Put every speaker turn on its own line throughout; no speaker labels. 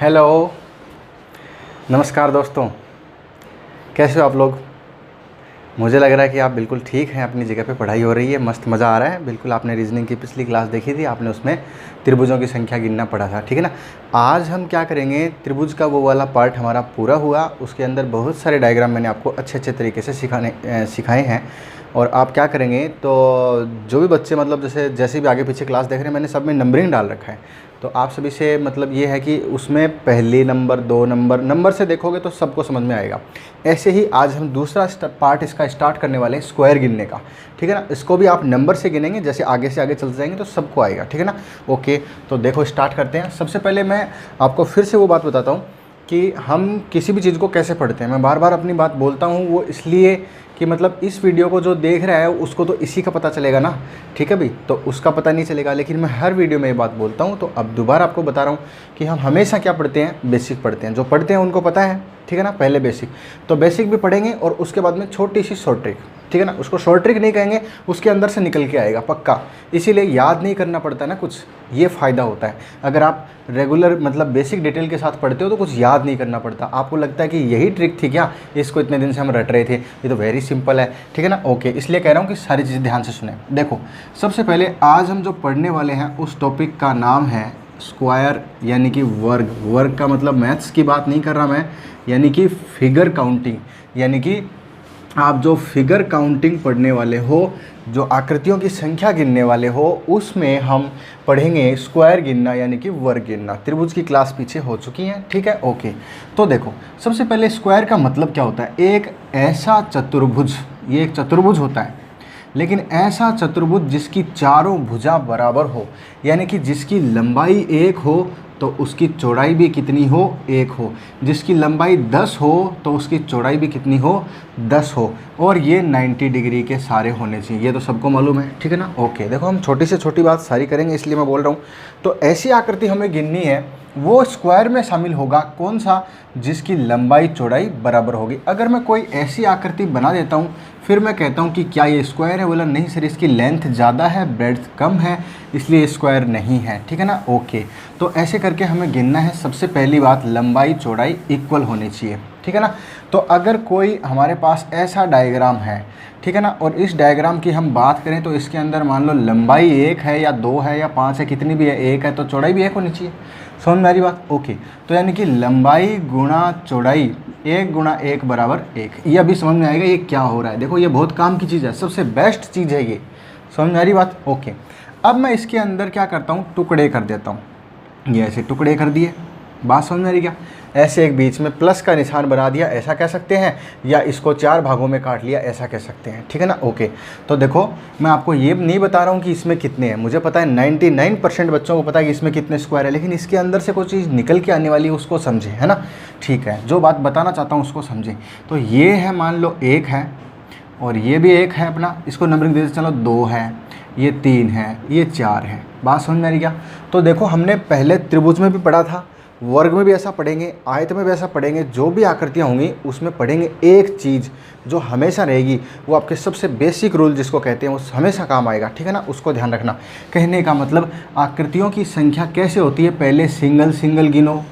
Hello, नमस्कार दोस्तों, कैसे हो आप लोग। मुझे लग रहा है कि आप बिल्कुल ठीक हैं, अपनी जगह पे पढ़ाई हो रही है, मस्त मज़ा आ रहा है। बिल्कुल आपने रीजनिंग की पिछली क्लास देखी थी, आपने उसमें त्रिभुजों की संख्या गिनना पड़ा था, ठीक है ना। आज हम क्या करेंगे, त्रिभुज का वो वाला पार्ट हमारा पूरा हुआ, उसके अंदर बहुत सारे डायग्राम मैंने आपको अच्छे अच्छे तरीके से सिखाए हैं। और आप क्या करेंगे, तो जो भी बच्चे मतलब जैसे भी आगे पीछे क्लास देख रहे हैं, मैंने सब में नंबरिंग डाल रखा है। तो आप सभी से मतलब ये है कि उसमें पहले नंबर, 2 नंबर से देखोगे तो सबको समझ में आएगा। ऐसे ही आज हम दूसरा पार्ट इसका स्टार्ट करने वाले हैं, स्क्वायर गिनने का, ठीक है ना। इसको भी आप नंबर से गिनेंगे, जैसे आगे से आगे चलते जाएंगे तो सबको आएगा, ठीक है ना। ओके, तो देखो स्टार्ट करते हैं। सबसे पहले मैं आपको फिर से वो बात बताता हूँ कि हम किसी भी चीज़ को कैसे पढ़ते हैं। मैं बार बार अपनी बात बोलता हूँ, वो इसलिए कि मतलब इस वीडियो को जो देख रहा है उसको तो इसी का पता चलेगा ना, ठीक है भाई। तो उसका पता नहीं चलेगा, लेकिन मैं हर वीडियो में ये बात बोलता हूँ। तो अब दोबारा आपको बता रहा हूँ कि हम हमेशा क्या पढ़ते हैं, बेसिक पढ़ते हैं। जो पढ़ते हैं उनको पता है, ठीक है ना। पहले बेसिक, तो बेसिक भी पढ़ेंगे और उसके बाद में छोटी सी शॉर्ट ट्रिक, ठीक है ना। उसको शॉर्ट ट्रिक नहीं कहेंगे, उसके अंदर से निकल के आएगा पक्का। इसीलिए याद नहीं करना पड़ता ना कुछ, ये फ़ायदा होता है। अगर आप रेगुलर मतलब बेसिक डिटेल के साथ पढ़ते हो तो कुछ याद नहीं करना पड़ता। आपको लगता है कि यही ट्रिक थी क्या, इसको इतने दिन से हम रट रहे थे, ये तो वेरी सिंपल है, ठीक है ना। ओके, इसलिए कह रहा हूँ कि सारी चीज़ें ध्यान से सुने। देखो, सबसे पहले आज हम जो पढ़ने वाले हैं उस टॉपिक का नाम है स्क्वायर, यानी कि वर्ग। वर्ग का मतलब मैथ्स की बात नहीं कर रहा मैं, यानी कि फिगर काउंटिंग। यानी कि आप जो फिगर काउंटिंग पढ़ने वाले हो, जो आकृतियों की संख्या गिनने वाले हो, उसमें हम पढ़ेंगे स्क्वायर गिनना, यानी कि वर्ग गिनना। त्रिभुज की क्लास पीछे हो चुकी है, ठीक है। ओके, तो देखो सबसे पहले स्क्वायर का मतलब क्या होता है। एक ऐसा चतुर्भुज, ये एक चतुर्भुज होता है, लेकिन ऐसा चतुर्भुज जिसकी चारों भुजा बराबर हो, यानी कि जिसकी लंबाई 1 हो तो उसकी चौड़ाई भी कितनी हो, 1 हो। जिसकी लंबाई 10 हो तो उसकी चौड़ाई भी कितनी हो, 10 हो। और ये 90 डिग्री के सारे होने चाहिए, ये तो सबको मालूम है, ठीक है ना। ओके, देखो हम छोटी से छोटी बात सारी करेंगे, इसलिए मैं बोल रहा हूँ। तो ऐसी आकृति हमें गिननी है, वो स्क्वायर में शामिल होगा। कौन सा, जिसकी लंबाई चौड़ाई बराबर होगी। अगर मैं कोई ऐसी आकृति बना देता हूँ, फिर मैं कहता हूँ कि क्या ये स्क्वायर है, बोला नहीं सर इसकी लेंथ ज़्यादा है, ब्रेड्थ कम है, इसलिए स्क्वायर नहीं है, ठीक है ना। ओके, तो ऐसे करके हमें गिनना है। सबसे पहली बात, लंबाई चौड़ाई इक्वल होनी चाहिए, ठीक है ना। तो अगर कोई हमारे पास ऐसा डायग्राम है, ठीक है ना, और इस डायग्राम की हम बात करें तो इसके अंदर मान लो लंबाई 1 है या 2 है या 5 है, कितनी भी है, 1 है, तो चौड़ाई भी 1 होनी चाहिए। समझ में आ रही बात। ओके, तो यानी कि लंबाई गुणा चौड़ाई, 1 गुणा 1 बराबर 1। ये अभी समझ में आएगा ये क्या हो रहा है। देखो ये बहुत काम की चीज़ है, सबसे बेस्ट चीज़ है ये। समझ में आ रही बात। ओके, अब मैं इसके अंदर क्या करता हूँ, टुकड़े कर देता हूँ। ये ऐसे टुकड़े कर दिए, बात समझ में आ रही क्या। ऐसे एक बीच में प्लस का निशान बना दिया, ऐसा कह सकते हैं, या इसको 4 भागों में काट लिया, ऐसा कह सकते हैं, ठीक है ना। ओके, तो देखो मैं आपको ये नहीं बता रहा हूँ कि इसमें कितने हैं। मुझे पता है 99% बच्चों को पता है कि इसमें कितने स्क्वायर है, लेकिन इसके अंदर से कोई चीज़ निकल के आने वाली है, उसको समझे, है ना। ठीक है, जो बात बताना चाहता हूँ उसको समझे। तो ये है, मान लो 1 है, और ये भी 1 है अपना, इसको नंबरिंग दे, चलो 2 है, ये 3 है, ये 4 है। बात समझ में आ रही क्या। तो देखो हमने पहले त्रिभुज में भी पढ़ा था, वर्ग में भी ऐसा पढ़ेंगे, आयत में भी ऐसा पढ़ेंगे। जो भी आकृतियाँ होंगी उसमें पढ़ेंगे एक चीज़ जो हमेशा रहेगी, वो आपके सबसे बेसिक रूल जिसको कहते हैं, वो हमेशा काम आएगा, ठीक है ना। उसको ध्यान रखना। कहने का मतलब आकृतियों की संख्या कैसे होती है, पहले सिंगल सिंगल गिनो,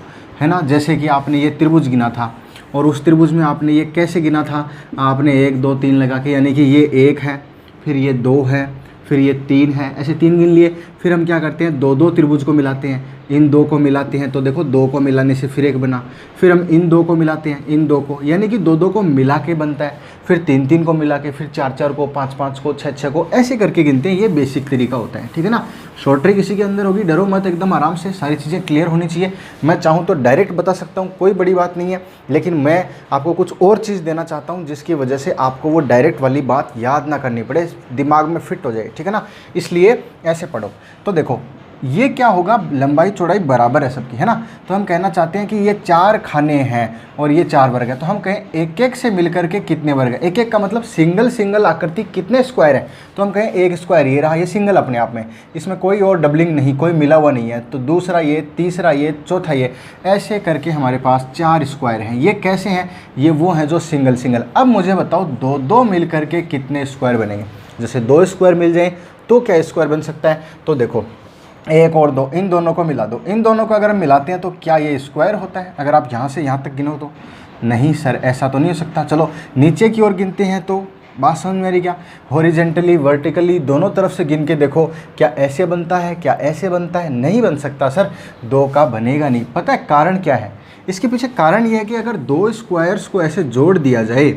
है ना। जैसे कि आपने ये त्रिभुज गिना था, और उस त्रिभुज में आपने ये कैसे गिना था, आपने 1 2 3 लगा के, यानी कि ये 1 है, फिर ये 2 है, फिर ये 3 है, ऐसे 3 गिन लिए। फिर हम क्या करते हैं, 2 2 त्रिभुज को मिलाते हैं, इन 2 को मिलाते हैं, तो देखो 2 को मिलाने से फिर 1 बना। फिर हम इन 2 को मिलाते हैं, इन 2 को, यानी कि 2 2 को मिला के बनता है। फिर 3 3 को मिला के, फिर 4 4 को, 5 5 को, 6 6 को, ऐसे करके गिनते हैं। ये बेसिक तरीका होता है, ठीक है ना। शॉर्ट ट्रिक इसी के अंदर होगी, डरो मत, एकदम आराम से सारी चीज़ें क्लियर होनी चाहिए। मैं चाहूँ तो डायरेक्ट बता सकता हूँ, कोई बड़ी बात नहीं है, लेकिन मैं आपको कुछ और चीज़ देना चाहता हूँ जिसकी वजह से आपको वो डायरेक्ट वाली बात याद ना करनी पड़े, दिमाग में फिट हो जाए, ठीक है ना। इसलिए ऐसे पढ़ो। तो देखो ये क्या होगा, लंबाई चौड़ाई बराबर है सबकी, है ना। तो हम कहना चाहते हैं कि ये 4 खाने हैं और ये 4 वर्ग है, तो हम कहें एक एक से मिलकर के कितने वर्ग है। एक एक का मतलब सिंगल सिंगल आकृति कितने स्क्वायर है, तो हम कहें 1 स्क्वायर ये रहा, ये सिंगल अपने आप में, इसमें कोई और डबलिंग नहीं, कोई मिला हुआ नहीं है। तो दूसरा ये, तीसरा ये, चौथा ये, ऐसे करके हमारे पास 4 स्क्वायर हैं। ये कैसे हैं, ये वो हैं जो सिंगल सिंगल। अब मुझे बताओ 2 2 मिल करके कितने स्क्वायर बनेंगे। जैसे 2 स्क्वायर मिल जाए तो क्या स्क्वायर बन सकता है। तो देखो एक और दो, इन दोनों को मिला दो। इन दोनों को अगर हम मिलाते हैं तो क्या ये स्क्वायर होता है? अगर आप यहाँ से यहाँ तक गिनो तो नहीं सर, ऐसा तो नहीं हो सकता। चलो नीचे की ओर गिनते हैं तो बात समझ में आ रही क्या? हॉरिजेंटली वर्टिकली दोनों तरफ से गिन के देखो, क्या ऐसे बनता है, क्या ऐसे बनता है? नहीं बन सकता सर, दो का बनेगा नहीं। पता है कारण क्या है इसके पीछे? कारण ये है कि अगर दो स्क्वायर्स को ऐसे जोड़ दिया जाए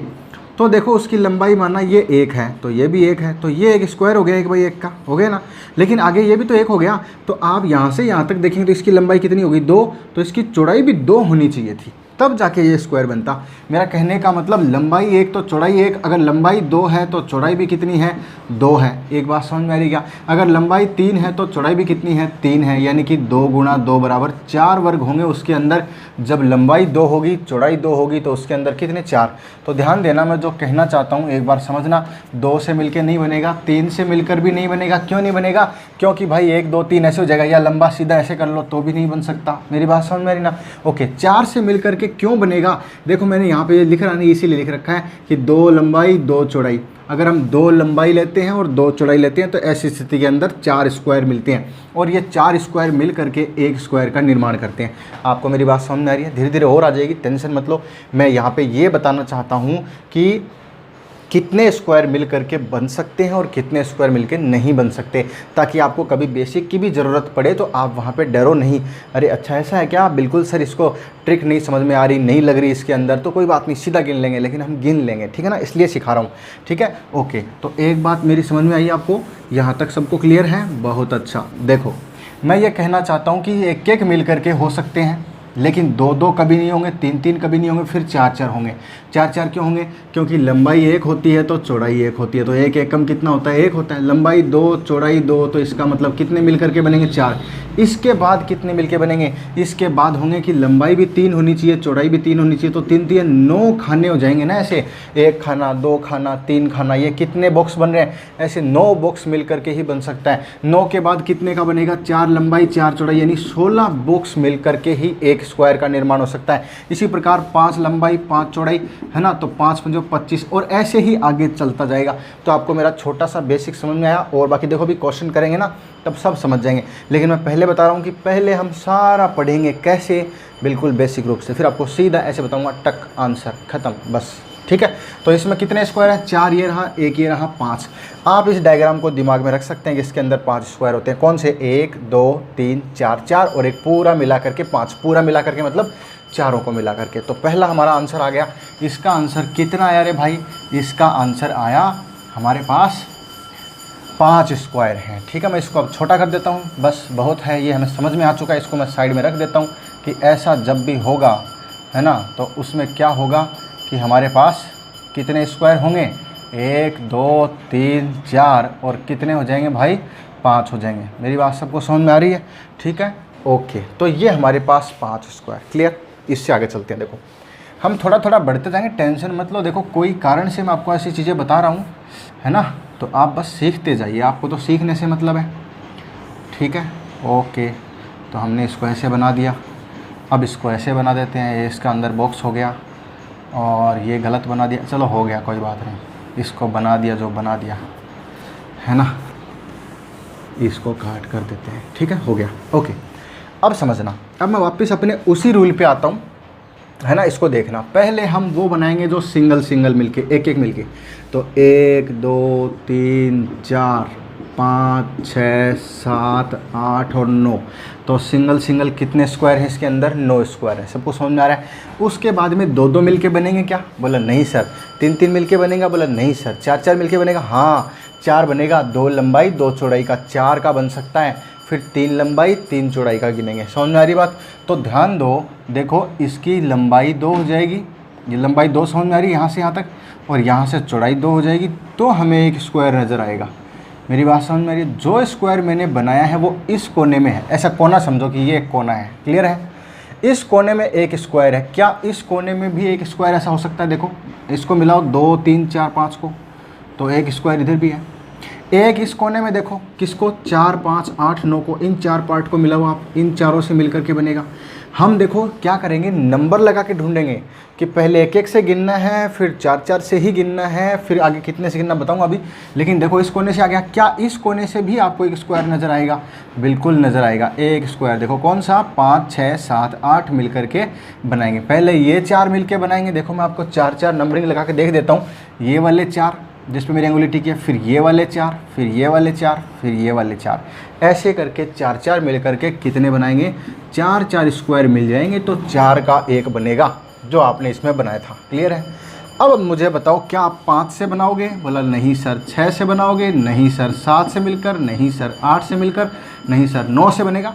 तो देखो उसकी लंबाई माना ये एक है तो ये भी एक है, तो ये एक स्क्वायर हो गया एक बाई एक का, हो गया ना। लेकिन आगे ये भी तो एक हो गया, तो आप यहाँ से यहाँ तक देखेंगे तो इसकी लंबाई कितनी होगी? दो, तो इसकी चौड़ाई भी दो होनी चाहिए थी, तब जाके ये स्क्वायर बनता। मेरा कहने का मतलब लंबाई एक तो चौड़ाई एक, अगर लंबाई दो है तो चौड़ाई भी कितनी है? दो है। एक बात समझ में आ रही क्या? अगर लंबाई तीन है तो चौड़ाई भी कितनी है? तीन है, यानी कि 2 गुणा 2 बराबर 4 वर्ग होंगे उसके अंदर। जब लंबाई दो होगी चौड़ाई दो होगी तो उसके अंदर कितने? 4। तो ध्यान देना, मैं जो कहना चाहता हूँ एक बार समझना, 2 से मिलकर नहीं बनेगा, 3 से मिलकर भी नहीं बनेगा। क्यों नहीं बनेगा? क्योंकि भाई 1 2 3 ऐसे हो जाएगा, या लंबा सीधा ऐसे कर लो तो भी नहीं बन सकता। मेरी बात समझ में आ रही ना? ओके, 4 से मिलकर के क्यों बनेगा? देखो मैंने यहाँ पे लिख रहा नहीं, इसीलिए लिख रखा है कि 2 लंबाई 2 चौड़ाई। अगर हम 2 लंबाई लेते हैं और 2 चौड़ाई लेते हैं तो ऐसी स्थिति के अंदर 4 स्क्वायर मिलते हैं, और ये 4 स्क्वायर मिल करके एक स्क्वायर का निर्माण करते हैं। आपको मेरी बात समझ में आ रही है? धीरे धीरे और आ जाएगी, टेंशन मत लो। मैं यहाँ पे ये बताना चाहता हूँ कि कितने स्क्वायर मिल करके बन सकते हैं और कितने स्क्वायर मिलके नहीं बन सकते, ताकि आपको कभी बेसिक की भी ज़रूरत पड़े तो आप वहाँ पे डरो नहीं। अरे अच्छा ऐसा है क्या? बिल्कुल सर, इसको ट्रिक नहीं समझ में आ रही, नहीं लग रही इसके अंदर, तो कोई बात नहीं, सीधा गिन लेंगे, लेकिन हम गिन लेंगे, ठीक है ना? इसलिए सिखा रहा हूँ, ठीक है? ओके, तो एक बात मेरी समझ में आई आपको, यहाँ तक सबको क्लियर है? बहुत अच्छा। देखो मैं ये कहना चाहता हूँ कि एक एक मिल करके हो सकते हैं, लेकिन 2 2 कभी नहीं होंगे, 3 3 कभी नहीं होंगे, फिर 4 4 होंगे। 4 4 क्यों होंगे? क्योंकि लंबाई एक होती है तो चौड़ाई एक होती है, तो एक एकम कितना होता है? एक होता है। लंबाई 2 चौड़ाई 2, तो इसका मतलब कितने मिल करके बनेंगे? 4। इसके बाद कितने मिल के बनेंगे? इसके बाद होंगे कि लंबाई भी 3 होनी चाहिए, चौड़ाई भी 3 होनी चाहिए, तो 3 3 9 खाने हो जाएंगे ना ऐसे, 1 खाना 2 खाना 3 खाना, ये कितने बॉक्स बन रहे हैं? ऐसे 9 बॉक्स मिल करके ही बन सकता है। 9 के बाद कितने का बनेगा? 4 लंबाई 4 चौड़ाई, यानी 16 बॉक्स मिल करके ही एक स्क्वायर का निर्माण हो सकता है। इसी प्रकार 5 लंबाई 5 चौड़ाई, है ना, तो 5 5 25, और ऐसे ही आगे चलता जाएगा। तो आपको मेरा छोटा सा बेसिक समझ में आया, और बाकी देखो भी क्वेश्चन करेंगे ना तब सब समझ जाएंगे। लेकिन मैं पहले बता रहा हूँ कि पहले हम सारा पढ़ेंगे कैसे, बिल्कुल बेसिक रूप से, फिर आपको सीधा ऐसे बताऊँगा, टक आंसर खत्म, बस, ठीक है? तो इसमें कितने स्क्वायर हैं? 4 ये रहा, 1 ये रहा, 5। आप इस डायग्राम को दिमाग में रख सकते हैं कि इसके अंदर 5 स्क्वायर होते हैं। कौन से? 1 2 3 4, 4 और एक पूरा मिला करके 5, पूरा मिला करके मतलब चारों को मिला करके। तो पहला हमारा आंसर आ गया। इसका आंसर कितना आया रे भाई? इसका आंसर आया हमारे पास 5 स्क्वायर हैं, ठीक है? मैं इसको अब छोटा कर देता हूँ, बस बहुत है, ये हमें समझ में आ चुका है। इसको मैं साइड में रख देता हूँ कि ऐसा जब भी होगा, है ना, तो उसमें क्या होगा कि हमारे पास कितने स्क्वायर होंगे? 1 2 3 4, और कितने हो जाएंगे भाई? 5 हो जाएंगे। मेरी बात सबको समझ में आ रही है? ठीक है, ओके। तो ये हमारे पास 5 स्क्वायर, क्लियर? इससे आगे चलते हैं। देखो हम थोड़ा थोड़ा बढ़ते जाएंगे, टेंशन मत लो। देखो कोई कारण से मैं आपको ऐसी चीज़ें बता रहा हूँ, है ना, तो आप बस सीखते जाइए, आपको तो सीखने से मतलब है, ठीक है? ओके, तो हमने इसको ऐसे बना दिया, अब इसको ऐसे बना देते हैं, ये इसका अंदर बॉक्स हो गया, और ये गलत बना दिया, चलो हो गया कोई बात नहीं, इसको बना दिया जो बना दिया, है ना, इसको काट कर देते हैं, ठीक है, हो गया, ओके। अब समझना, अब मैं वापस अपने उसी रूल पे आता हूँ, है ना, इसको देखना। पहले हम वो बनाएंगे जो सिंगल सिंगल मिलके, एक एक मिलके, तो 1 2 3 4 5 6 7 8 और 9, तो सिंगल सिंगल कितने स्क्वायर हैं इसके अंदर? 9 स्क्वायर है। सबको समझ में आ रहा है? उसके बाद में 2 2 मिलके बनेंगे क्या? बोला नहीं सर। 3 3 मिलके बनेगा? बोला नहीं सर। 4 4 मिलके बनेगा? हाँ 4 बनेगा, 2 लंबाई 2 चौड़ाई का 4 का बन सकता है, फिर 3 लंबाई 3 चौड़ाई का गिनेंगे। समझ में आ रही बात? तो ध्यान दो, देखो इसकी लंबाई 2 हो जाएगी, ये लंबाई 2 समझ में आ रही है यहाँ से यहाँ तक, और यहाँ से चौड़ाई 2 हो जाएगी, तो हमें एक स्क्वायर नज़र आएगा। मेरी बात समझ में आ रही है? जो स्क्वायर मैंने बनाया है वो इस कोने में है, ऐसा कोना समझो कि ये एक कोना है, क्लियर है? इस कोने में एक स्क्वायर है, क्या इस कोने में भी एक स्क्वायर ऐसा हो सकता है? देखो इसको मिलाओ 2 3 4 5 को, तो एक स्क्वायर इधर भी है। एक इस कोने में देखो किसको, 4 5 8 9 को, इन 4 पार्ट को मिला हुआ आप इन चारों से मिल करके बनेगा। हम देखो क्या करेंगे, नंबर लगा के ढूंढेंगे कि पहले एक एक से गिनना है, फिर 4 4 से ही गिनना है, फिर आगे कितने से गिनना बताऊंगा अभी। लेकिन देखो इस कोने से आ गया, क्या इस कोने से भी आपको एक स्क्वायर नज़र आएगा? बिल्कुल नज़र आएगा एक स्क्वायर। देखो कौन सा, 5 6 7 8 मिल करके बनाएंगे। पहले ये 4 मिल के बनाएंगे। देखो मैं आपको 4 4 नंबरिंग लगा के देख देता हूँ। ये वाले 4 जिस पे मेरी अंगुली टिकी है, फिर ये वाले 4, फिर ये वाले 4, फिर ये वाले 4, ऐसे करके 4 4 मिल करके कितने बनाएंगे, 4 4 स्क्वायर मिल जाएंगे। तो 4 का 1 बनेगा जो आपने इसमें बनाया था। क्लियर है? अब मुझे बताओ क्या आप 5 से बनाओगे? बोला नहीं सर। 6 से बनाओगे? नहीं सर। 7 से मिलकर? नहीं सर। 8 से मिलकर? नहीं सर। 9 से बनेगा?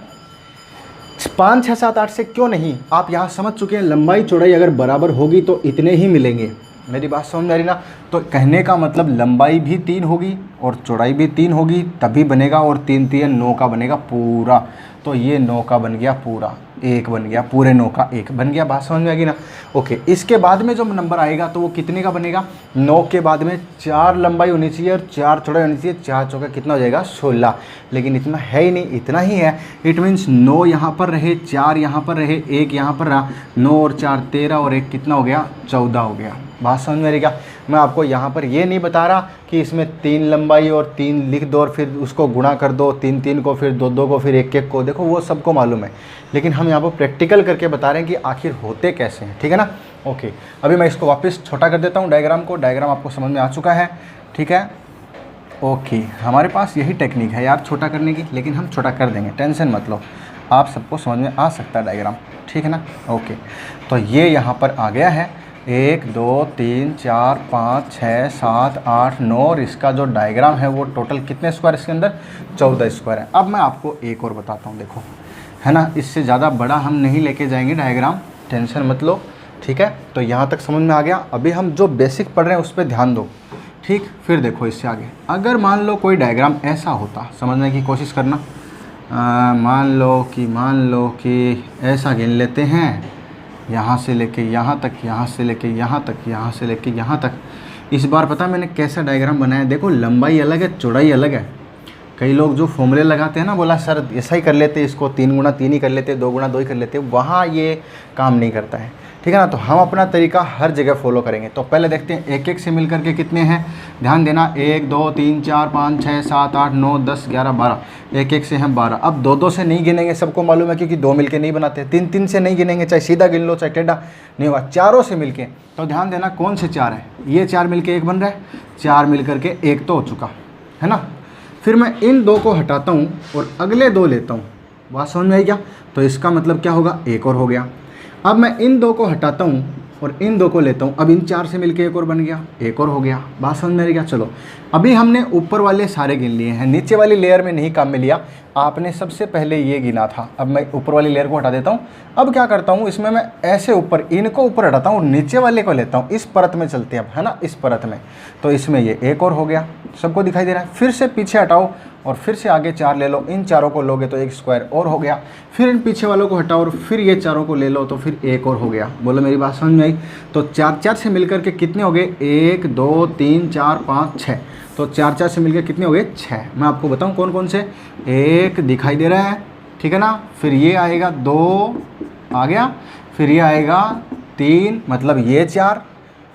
5 6 7 8 से क्यों नहीं? आप यहाँ समझ चुके हैं लंबाई चौड़ाई अगर बराबर होगी तो इतने ही मिलेंगे। मेरी बात समझ में आ रही ना? तो कहने का मतलब लंबाई भी 3 होगी और चौड़ाई भी 3 होगी तभी बनेगा, और 3 3 9 का बनेगा पूरा। तो ये 9 का बन गया पूरा, 1 बन गया, पूरे 9 का 1 बन गया। बात समझ में आएगी ना? ओके, इसके बाद में जो नंबर आएगा तो वो कितने का बनेगा? 9 के बाद में 4 लंबाई होनी चाहिए और 4 चौड़ाई होनी चाहिए। 4 चौका कितना हो जाएगा? 16। लेकिन इतना है ही नहीं, इतना ही है। इट मीन्स 9 यहाँ पर रहे, 4 यहाँ पर रहे, 1 यहाँ पर रहा। 9 और 4 13 और 1 कितना हो गया? 14 हो गया। बात समझ में आ रही क्या? मैं आपको यहाँ पर ये नहीं बता रहा कि इसमें 3 लंबाई और 3 लिख दो और फिर उसको गुणा कर दो, 3 3 को, फिर 2 2 को, फिर 1 1 को। देखो वो सबको मालूम है, लेकिन हम यहाँ पर प्रैक्टिकल करके बता रहे हैं कि आखिर होते कैसे हैं। ठीक है ना? ओके, अभी मैं इसको वापस छोटा कर देता हूँ डायग्राम को। डायग्राम आपको समझ में आ चुका है? ठीक है, ओके। हमारे पास यही टेक्निक है यार छोटा करने की, लेकिन हम छोटा कर देंगे, टेंशन मत लो। आप सबको समझ में आ सकता है डायग्राम। ठीक है ना? ओके, तो ये यहाँ पर आ गया है 1 2 3 4 5 6 7 8 9 और इसका जो डायग्राम है वो टोटल कितने स्क्वायर इसके अंदर? 14 स्क्वायर है। अब मैं आपको एक और बताता हूँ, देखो है ना, इससे ज़्यादा बड़ा हम नहीं लेके जाएंगे डायग्राम, टेंशन मत लो। ठीक है, तो यहाँ तक समझ में आ गया। अभी हम जो बेसिक पढ़ रहे हैं उस पर ध्यान दो। ठीक, फिर देखो इससे आगे अगर मान लो कोई डायग्राम ऐसा होता, समझने की कोशिश करना। मान लो कि ऐसा गिन लेते हैं, यहाँ से लेके यहाँ तक, यहाँ से लेके यहाँ तक, यहाँ से लेके यहाँ तक। इस बार पता मैंने कैसा डायग्राम बनाया? देखो लंबाई अलग है, चौड़ाई अलग है। कई लोग जो फॉर्मूले लगाते हैं ना, बोला सर ऐसा ही कर लेते, इसको 3 गुणा 3 ही कर लेते, 2 गुणा 2 ही कर लेते, वहाँ ये काम नहीं करता है। ठीक है ना? तो हम अपना तरीका हर जगह फॉलो करेंगे। तो पहले देखते हैं 1 1 से मिल करके कितने हैं। ध्यान देना, 1 2 3 4 5 6 7 8 9 10 11 12, 1 1 से हैं 12। अब 2 2 से नहीं गिनेंगे, सबको मालूम है, क्योंकि 2 मिलके नहीं बनाते। 3 3 से नहीं गिनेंगे, चाहे सीधा गिन लो चाहे टेढ़ा, नहीं होगा। चारों से मिलके, तो ध्यान देना कौन से 4 है। ये 4 मिलके 1 बन रहा है, 4 मिल करके 1 तो हो चुका है ना। फिर मैं इन 2 को हटाता हूँ और अगले 2 लेता हूँ। बात समझ में आई क्या? तो इसका मतलब क्या होगा? 1 और हो गया। अब मैं इन 2 को हटाता हूँ और इन 2 को लेता हूँ। अब इन 4 से मिलके 1 और बन गया, 1 और हो गया। बात समझ में आ रही क्या? चलो, अभी हमने ऊपर वाले सारे गिन लिए हैं, नीचे वाली लेयर में नहीं काम में लिया। आपने सबसे पहले ये गिना था। अब मैं ऊपर वाली लेयर को हटा देता हूँ। अब क्या करता हूँ, इसमें मैं ऐसे ऊपर इनको ऊपर हटाता हूँ, नीचे वाले को लेता हूँ। इस परत में चलते हैं अब, है ना, इस परत में। तो इसमें ये 1 और हो गया, सबको दिखाई दे रहा है। फिर से पीछे हटाओ और फिर से आगे 4 ले लो, इन चारों को लोगे तो 1 स्क्वायर और हो गया। फिर इन पीछे वालों को हटाओ और फिर ये चारों को ले लो तो फिर 1 और हो गया। बोलो मेरी बात समझ में आई? तो 4 4 से मिलकर के कितने हो गए? 1 2 3 4 5 6। तो 4 4 से मिलकर कितने हो गए? 6। मैं आपको बताऊं कौन कौन से। 1 दिखाई दे रहा है, ठीक है ना। फिर ये आएगा 2 आ गया, फिर ये आएगा 3, मतलब ये 4,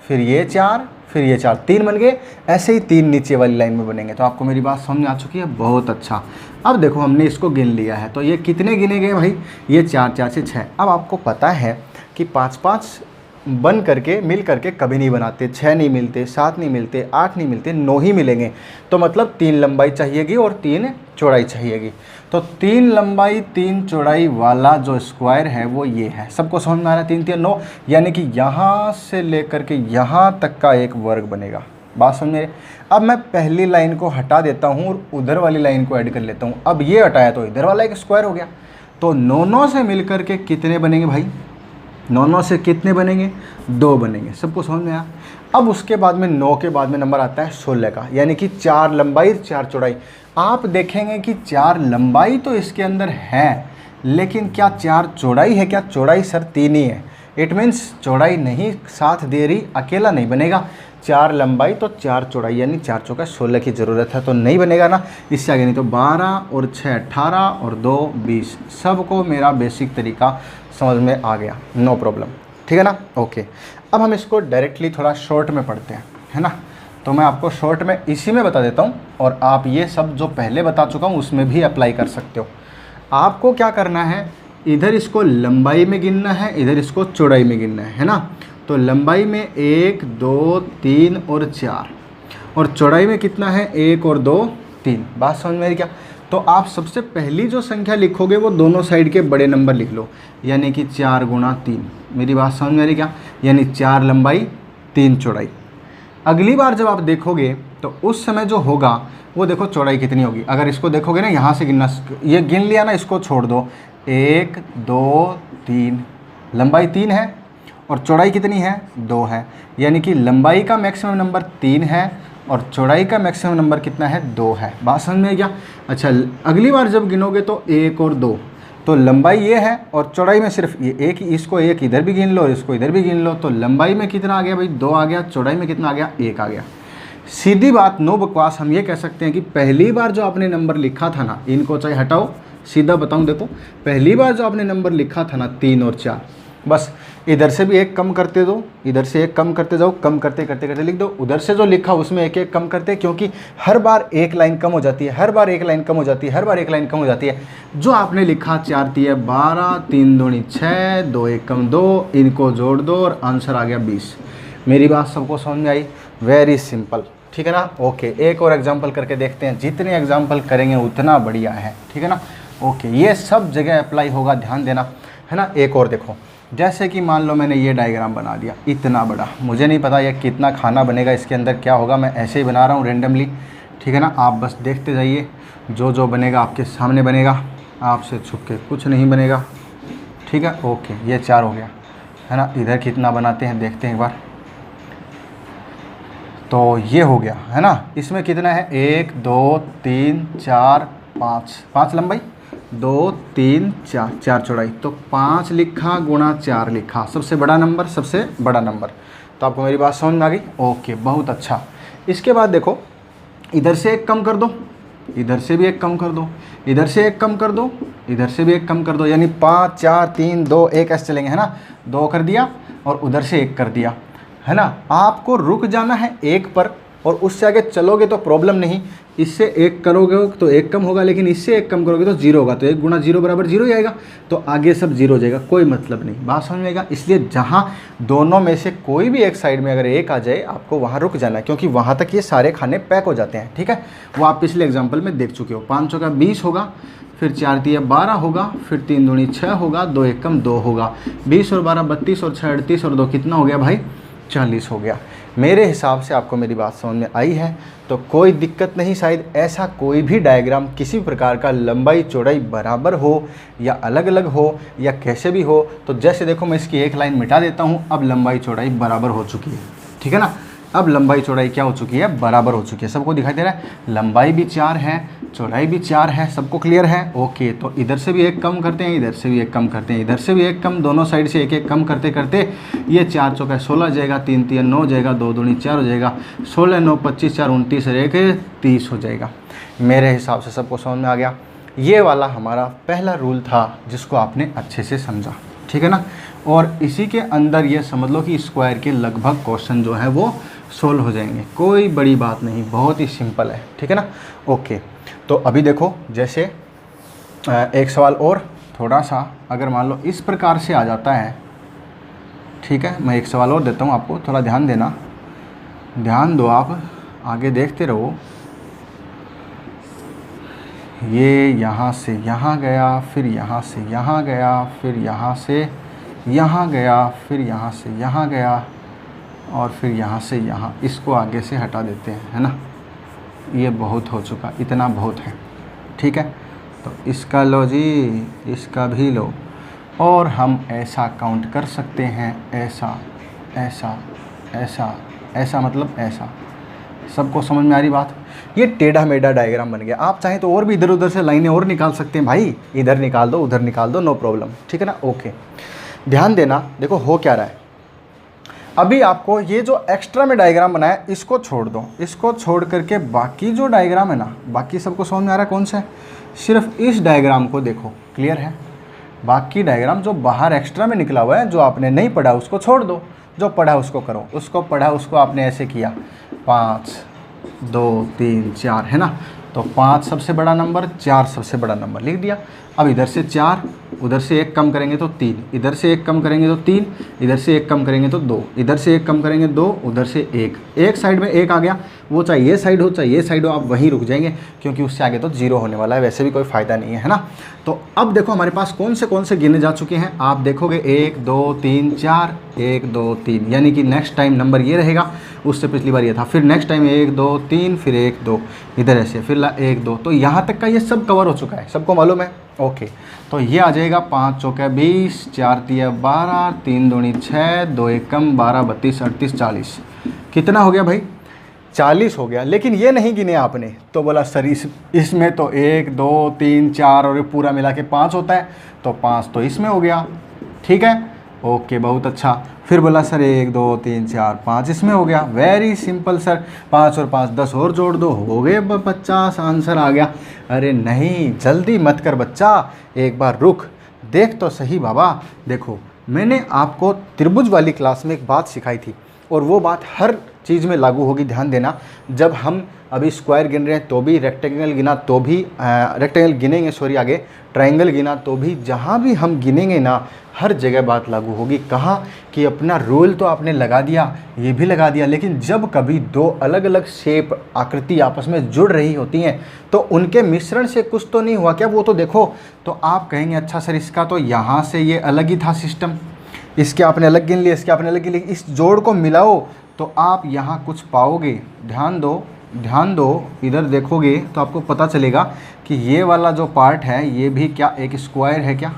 फिर ये 4, फिर ये 4, 3 बन गए। ऐसे ही 3 नीचे वाली लाइन में बनेंगे। तो आपको मेरी बात समझ में आ चुकी है? बहुत अच्छा। अब देखो हमने इसको गिन लिया है, तो ये कितने गिने गए भाई? ये 4 4 से 6। अब आपको पता है कि 5 5 बन करके मिल करके कभी नहीं बनाते। 6 नहीं मिलते, 7 नहीं मिलते, 8 नहीं मिलते, 9 ही मिलेंगे। तो मतलब 3 लंबाई चाहिएगी और 3 चौड़ाई चाहिएगी। तो 3 लंबाई 3 चौड़ाई वाला जो स्क्वायर है वो ये है। सबको समझ में आ रहा है? 3 3 9, यानी कि यहाँ से लेकर के यहाँ तक का एक वर्ग बनेगा। बात समझ में? अब मैं पहली लाइन को हटा देता हूँ और उधर वाली लाइन को ऐड कर लेता हूँ। अब ये हटाया तो इधर वाला एक स्क्वायर हो गया। तो 9 9 से मिल करके कितने बनेंगे भाई? 9 9 से कितने बनेंगे? 2 बनेंगे। सबको समझ में आया? अब उसके बाद में 9 के बाद में नंबर आता है 16 का, यानी कि 4 लंबाई 4 चौड़ाई। आप देखेंगे कि 4 लंबाई तो इसके अंदर है, लेकिन क्या 4 चौड़ाई है? क्या चौड़ाई सर 3 ही है। इट मीन्स चौड़ाई नहीं साथ दे रही, अकेला नहीं बनेगा। 4 लंबाई तो 4 चौड़ाई, यानी 4 चौका 16 की ज़रूरत है, तो नहीं बनेगा ना, इससे आगे नहीं। तो 12 और 6 18 और 2 20, सबको मेरा बेसिक तरीका समझ में आ गया, नो प्रॉब्लम, ठीक है ना। ओके, अब हम इसको डायरेक्टली थोड़ा शॉर्ट में पढ़ते हैं, है ना। तो मैं आपको शॉर्ट में इसी में बता देता हूँ, और आप ये सब जो पहले बता चुका हूँ उसमें भी अप्लाई कर सकते हो। आपको क्या करना है, इधर इसको लंबाई में गिनना है, इधर इसको चौड़ाई में गिनना है ना। तो लंबाई में 1 2 3 और 4, और चौड़ाई में कितना है 1 और 2 3। बात समझ में आई क्या। तो आप सबसे पहली जो संख्या लिखोगे वो दोनों साइड के बड़े नंबर लिख लो, यानी कि 4 गुणा 3। मेरी बात समझ में आ रही क्या, यानी 4 लंबाई 3 चौड़ाई। अगली बार जब आप देखोगे तो उस समय जो होगा वो देखो चौड़ाई कितनी होगी। अगर इसको देखोगे ना, यहाँ से गिनना, ये गिन लिया ना, इसको छोड़ दो, 1 2 3, लंबाई 3 है और चौड़ाई कितनी है 2 है, यानी कि लंबाई का मैक्सिमम नंबर 3 है और चौड़ाई का मैक्सिमम नंबर कितना है 2 है। बात समझ में आई क्या। अच्छा, अगली बार जब गिनोगे तो 1 और 2, तो लंबाई ये है और चौड़ाई में सिर्फ ये एक, इसको एक इधर भी गिन लो और इसको इधर भी गिन लो, तो लंबाई में कितना आ गया भाई 2 आ गया, चौड़ाई में कितना आ गया 1 आ गया। सीधी बात, नो बकवास, हम ये कह सकते हैं कि पहली बार जो आपने नंबर लिखा था ना, इनको चाहे हटाओ, सीधा बताऊं, देखो पहली बार जो आपने नंबर लिखा था ना 3 और 4, बस इधर से भी एक कम करते दो, इधर से एक कम करते जाओ, कम करते करते करते लिख दो, उधर से जो लिखा उसमें एक एक कम करते, क्योंकि हर बार एक लाइन कम हो जाती है, हर बार एक लाइन कम हो जाती है, हर बार एक लाइन कम हो जाती है। जो आपने लिखा 4 तिया 12, 3 दूनी 6, 2 1 कम 2, इनको जोड़ दो और आंसर आ गया 20। मेरी बात सबको समझ में आई, वेरी सिंपल, ठीक है ना। ओके, एक और एग्जाम्पल करके देखते हैं, जितने एग्जाम्पल करेंगे उतना बढ़िया है, ठीक है ना। ओके, ये सब जगह अप्लाई होगा, ध्यान देना, है ना। एक और देखो, जैसे कि मान लो मैंने ये डायग्राम बना दिया इतना बड़ा, मुझे नहीं पता ये कितना खाना बनेगा, इसके अंदर क्या होगा, मैं ऐसे ही बना रहा हूँ रेंडमली, ठीक है ना। आप बस देखते जाइए, जो जो बनेगा आपके सामने बनेगा, आपसे छुप के कुछ नहीं बनेगा, ठीक है। ओके, ये 4 हो गया, है ना। इधर कितना बनाते हैं देखते हैं एक बार, तो ये हो गया, है ना। इसमें कितना है 1 2 3 4 5, 5 लंबाई 2 3 4, 4 चौड़ाई, तो 5 लिखा गुणा 4 लिखा, सबसे बड़ा नंबर, सबसे बड़ा नंबर। तो आपको मेरी बात समझ में आ गई। ओके, बहुत अच्छा। इसके बाद देखो, इधर से एक कम कर दो, इधर से भी एक कम कर दो, इधर से एक कम कर दो, इधर से भी एक कम कर दो, यानी 5 4 3 2 1 ऐसे चलेंगे, है ना। 2 कर दिया और उधर से 1 कर दिया, है ना। आपको रुक जाना है 1 पर, और उससे आगे चलोगे तो प्रॉब्लम नहीं, इससे 1 करोगे तो 1 कम होगा, लेकिन इससे 1 कम करोगे तो 0 होगा, तो 1 गुणा 0 बराबर 0 ही आएगा, तो आगे सब 0 हो जाएगा, कोई मतलब नहीं। बात समझ में आएगा। इसलिए जहाँ दोनों में से कोई भी एक साइड में अगर 1 आ जाए, आपको वहाँ रुक जाना है, क्योंकि वहाँ तक ये सारे खाने पैक हो जाते हैं, ठीक है। वो आप पिछले एग्जाम्पल में देख चुके हो। 5 चौका 20 होगा, फिर 4 तिया 12 होगा, फिर 3 दूनी 6 होगा, 2 1 कम 2 होगा, 20 और 12 32 और 6 38 और 2 कितना हो गया भाई 40 हो गया। मेरे हिसाब से आपको मेरी बात समझ में आई है, तो कोई दिक्कत नहीं। शायद ऐसा कोई भी डायग्राम किसी प्रकार का लंबाई चौड़ाई बराबर हो या अलग अलग हो या कैसे भी हो, तो जैसे देखो मैं इसकी एक लाइन मिटा देता हूँ, अब लंबाई चौड़ाई बराबर हो चुकी है, ठीक है ना। अब लंबाई चौड़ाई क्या हो चुकी है, बराबर हो चुकी है, सबको दिखाई दे रहा है। लंबाई भी 4 है, चौड़ाई भी 4 है, सबको क्लियर है। ओके, तो इधर से भी 1 कम करते हैं, इधर से भी 1 कम करते हैं, इधर से भी 1 कम, दोनों साइड से 1 1 कम करते करते ये 4 चौका 16 जाएगा, 3 3 9 हो जाएगा, 2 दूनी 4 हो जाएगा, 16 9 25 4 29 और 1 30 हो जाएगा। मेरे हिसाब से सबको समझ में आ गया। ये वाला हमारा पहला रूल था जिसको आपने अच्छे से समझा, ठीक है ना। और इसी के अंदर ये समझ लो कि स्क्वायर के लगभग क्वेश्चन जो है वो सोल्व हो जाएंगे, कोई बड़ी बात नहीं, बहुत ही सिंपल है, ठीक है ना। ओके, तो अभी देखो, जैसे एक सवाल और थोड़ा सा अगर मान लो इस प्रकार से आ जाता है, ठीक है। मैं एक सवाल और देता हूँ आपको, थोड़ा ध्यान देना, ध्यान दो, आप आगे देखते रहो। ये यहाँ से यहाँ गया, फिर यहाँ से यहाँ गया, फिर यहाँ से यहाँ गया, फिर यहाँ से यहाँ गया, और फिर यहाँ से यहाँ, इसको आगे से हटा देते हैं, है ना। ये बहुत हो चुका, इतना बहुत है, ठीक है। तो इसका लो जी, इसका भी लो, और हम ऐसा काउंट कर सकते हैं, ऐसा ऐसा ऐसा ऐसा, मतलब ऐसा। सबको समझ में आ रही बात। ये टेढ़ा मेढ़ा डायग्राम बन गया। आप चाहें तो और भी इधर उधर से लाइनें और निकाल सकते हैं भाई, इधर निकाल दो, उधर निकाल दो, नो प्रॉब्लम, ठीक है ना। ओके, ध्यान देना, देखो हो क्या रहा है। अभी आपको ये जो एक्स्ट्रा में डायग्राम बनाया इसको छोड़ दो, इसको छोड़ करके बाकी जो डायग्राम है ना, बाकी सबको समझ में आ रहा है कौन सा है? सिर्फ इस डायग्राम को देखो, क्लियर है? बाकी डायग्राम जो बाहर एक्स्ट्रा में निकला हुआ है, जो आपने नहीं पढ़ा उसको छोड़ दो, जो पढ़ा उसको करो। उसको पढ़ा उसको आपने ऐसे किया 5 2 3 4 है ना, तो 5 सबसे बड़ा नंबर, 4 सबसे बड़ा नंबर लिख दिया। अब इधर से 4, उधर से 1 कम करेंगे तो 3, इधर से 1 कम करेंगे तो 3, इधर से 1 कम करेंगे तो 2, इधर से 1 कम करेंगे 2, उधर से 1, एक साइड में 1 आ गया, वो चाहे ये साइड हो चाहे ये साइड हो, आप वहीं रुक जाएंगे क्योंकि उससे आगे तो 0 होने वाला है, वैसे भी कोई फ़ायदा नहीं है ना। तो अब देखो हमारे पास कौन से गिने जा चुके हैं, आप देखोगे 1 2 3 4, 1 2 3, यानी कि नेक्स्ट टाइम नंबर ये रहेगा, उससे पिछली बार ये था, फिर नेक्स्ट टाइम 1 2 3, फिर 1 2, इधर ऐसे, फिर 1 2, तो यहाँ तक का ये सब कवर हो चुका है, सबको मालूम है? ओके, तो ये आ जाएगा 5 चौके 20, 4 तिया 12, 3 दूनी 6, 2 एकम 12, 32, 38, 40, कितना हो गया भाई? 40 हो गया। लेकिन ये नहीं गिने आपने, तो बोला सर इसमें तो 1 2 3 4 और ये पूरा मिला के 5 होता है, तो 5 तो इसमें हो गया, ठीक है, ओके, बहुत अच्छा। फिर बोला सर 1 2 3 4 5 इसमें हो गया, वेरी सिंपल सर, 5 और 5 10 और जोड़ दो, हो गए 50, आंसर आ गया। अरे नहीं, जल्दी मत कर बच्चा, एक बार रुक, देख तो सही बाबा। देखो मैंने आपको त्रिभुज वाली क्लास में एक बात सिखाई थी, और वो बात हर चीज़ में लागू होगी, ध्यान देना। जब हम अभी स्क्वायर गिन रहे हैं तो भी, रेक्टेंगल गिना तो भी, रेक्टेंगल गिनेंगे सॉरी आगे, ट्रायंगल गिना तो भी, जहाँ भी हम गिनेंगे ना हर जगह बात लागू होगी। कहाँ कि अपना रूल तो आपने लगा दिया, ये भी लगा दिया, लेकिन जब कभी दो अलग अलग शेप आकृति आपस में जुड़ रही होती हैं तो उनके मिश्रण से कुछ तो नहीं हुआ क्या, वो तो देखो। तो आप कहेंगे अच्छा सर इसका तो यहाँ से ये अलग ही था सिस्टम, इसके आपने अलग गिन लिया, इसके आपने अलग गिन लिया, इस जोड़ को मिलाओ तो आप यहाँ कुछ पाओगे। ध्यान दो, इधर देखोगे तो आपको पता चलेगा कि ये वाला जो पार्ट है ये भी क्या एक स्क्वायर है क्या?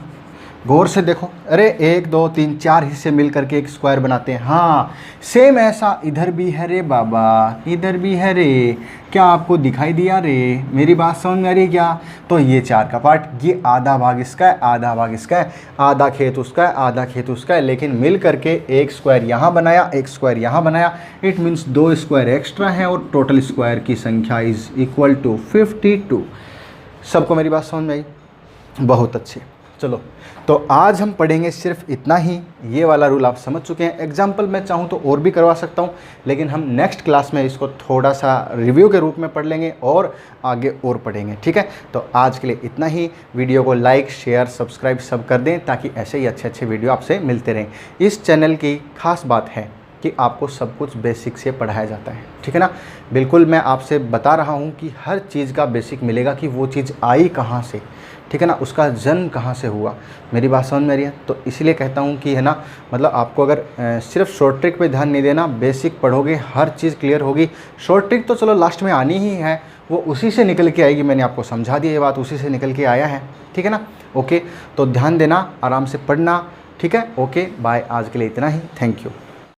गौर से देखो, अरे 1 2 3 4 हिस्से मिल करके एक स्क्वायर बनाते हैं। हाँ, सेम ऐसा इधर भी है रे बाबा, इधर भी है रे, क्या आपको दिखाई दिया रे? मेरी बात समझ में आ रही है क्या? तो ये 4 का पार्ट, ये आधा भाग इसका है, आधा भाग इसका है, आधा खेत उसका है, आधा खेत उसका है, लेकिन मिल करके एक स्क्वायर यहाँ बनाया, एक स्क्वायर यहाँ बनाया। इट मीन्स 2 स्क्वायर एक्स्ट्रा हैं और टोटल स्क्वायर की संख्या इज इक्वल टू 52। सबको मेरी बात समझ में आई? बहुत अच्छी। चलो, तो आज हम पढ़ेंगे सिर्फ इतना ही। ये वाला रूल आप समझ चुके हैं। एग्जाम्पल मैं चाहूँ तो और भी करवा सकता हूँ, लेकिन हम नेक्स्ट क्लास में इसको थोड़ा सा रिव्यू के रूप में पढ़ लेंगे और आगे और पढ़ेंगे, ठीक है? तो आज के लिए इतना ही। वीडियो को लाइक शेयर सब्सक्राइब सब कर दें ताकि ऐसे ही अच्छे वीडियो आपसे मिलते रहें। इस चैनल की खास बात है कि आपको सब कुछ बेसिक से पढ़ाया जाता है, ठीक है ना? बिल्कुल मैं आपसे बता रहा हूँ कि हर चीज़ का बेसिक मिलेगा कि वो चीज़ आई कहाँ से, ठीक है ना, उसका जन्म कहाँ से हुआ। मेरी बात समझ में आ रही है? तो इसलिए कहता हूँ कि है ना, मतलब आपको अगर सिर्फ शॉर्ट ट्रिक पे ध्यान नहीं देना, बेसिक पढ़ोगे हर चीज़ क्लियर होगी। शॉर्ट ट्रिक तो चलो लास्ट में आनी ही है, वो उसी से निकल के आएगी। मैंने आपको समझा दिया, ये बात उसी से निकल के आया है, ठीक है ना? ओके, तो ध्यान देना, आराम से पढ़ना, ठीक है? ओके बाय, आज के लिए इतना ही, थैंक यू।